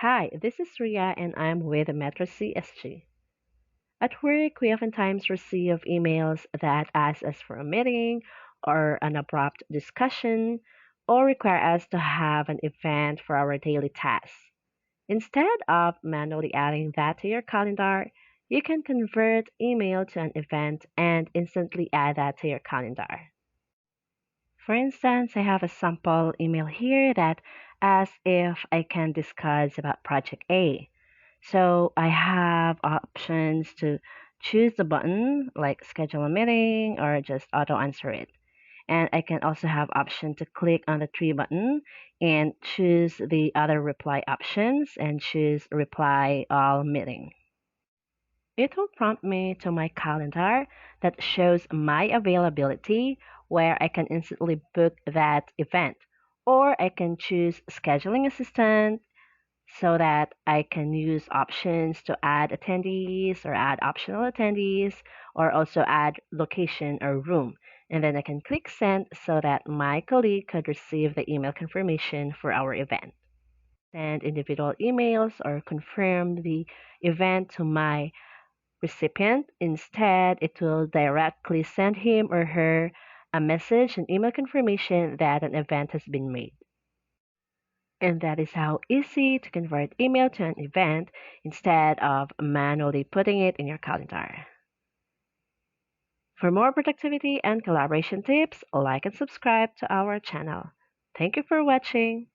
Hi, this is Ria and I'm with Metro CSG. At work, we oftentimes receive emails that ask us for a meeting or an abrupt discussion or require us to have an event for our daily tasks. Instead of manually adding that to your calendar, you can convert email to an event and instantly add that to your calendar. For instance, I have a sample email here that asks if I can discuss about project A. So I have options to choose the button like schedule a meeting or just auto answer it. And I can also have option to click on the three button and choose the other reply options and choose reply all meeting. It will prompt me to my calendar that shows my availability where I can instantly book that event. Or I can choose scheduling assistant so that I can use options to add attendees or add optional attendees or also add location or room. And then I can click send so that my colleague could receive the email confirmation for our event. Send individual emails or confirm the event to my recipient. Instead, it will directly send him or her a message and email confirmation that an event has been made. And that is how easy to convert email to an event instead of manually putting it in your calendar. For more productivity and collaboration tips, like and subscribe to our channel. Thank you for watching.